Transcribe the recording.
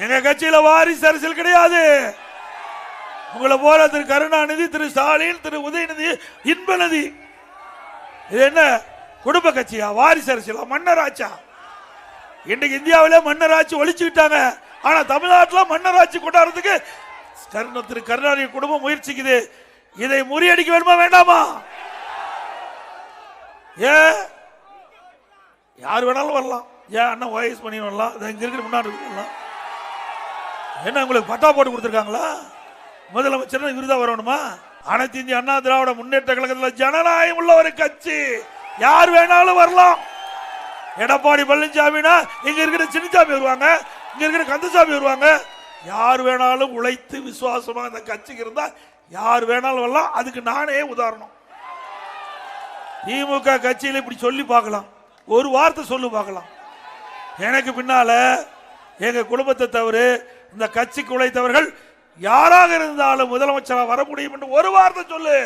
எங்க கட்சியில வாரிசு அரசியல் கிடையாது. உங்களை போல திரு கருணாநிதி, திரு ஸ்டாலின், திரு உதயநிதி, இன்பநிதி, இது என்ன குடும்ப கட்சியா? வாரிசு அரசியலா? மன்னராட்சா? இன்னைக்கு இந்தியாவிலே மன்னராட்சி ஒழிச்சுக்கிட்டாங்க. ஆனா தமிழ்நாட்டில் மன்னராட்சி கொண்டாடுறதுக்கு திரு கருணாநிதி குடும்பம் முயற்சிக்குது. இதை முறியடிக்க வேண்டுமா வேண்டாமா? ஏன் யார் வேணாலும் வரலாம். ஏன் அண்ணன் OS பண்ணி வரலாம், இங்க இருக்கிற முன்னாடி வரலாம். என்ன உங்களுக்கு பட்டா போட்டு கொடுத்துருக்காங்களா? முதலமைச்சர் இவருதான் வரணுமா? அனைத்து இந்திய அண்ணா திராவிட முன்னேற்ற கழகத்தில் ஜனநாயகம் உள்ள ஒரு கட்சி, யார் வேணாலும் வரலாம். எடப்பாடி பழனிசாமினா இங்க இருக்கிற சின்னசாமி வருவாங்க, இங்க இருக்கிற கந்தசாமி வருவாங்க. யார் வேணாலும் உழைத்து விசுவாசமா இந்த கட்சிக்கு இருந்தா யார் வேணாலும் வரலாம். அதுக்கு நானே உதாரணம். திமுக கட்சியில் இப்படி சொல்லி பார்க்கலாம், ஒரு வார்த்தை சொல்லி பார்க்கலாம். எனக்கு பின்னால எங்க குடும்பத்தை தவிர இந்த கட்சிக்கு உழைத்தவர்கள் யாராக இருந்தாலும் முதலமைச்சராக வர முடியும் என்று ஒரு வார்த்தை சொல்லு.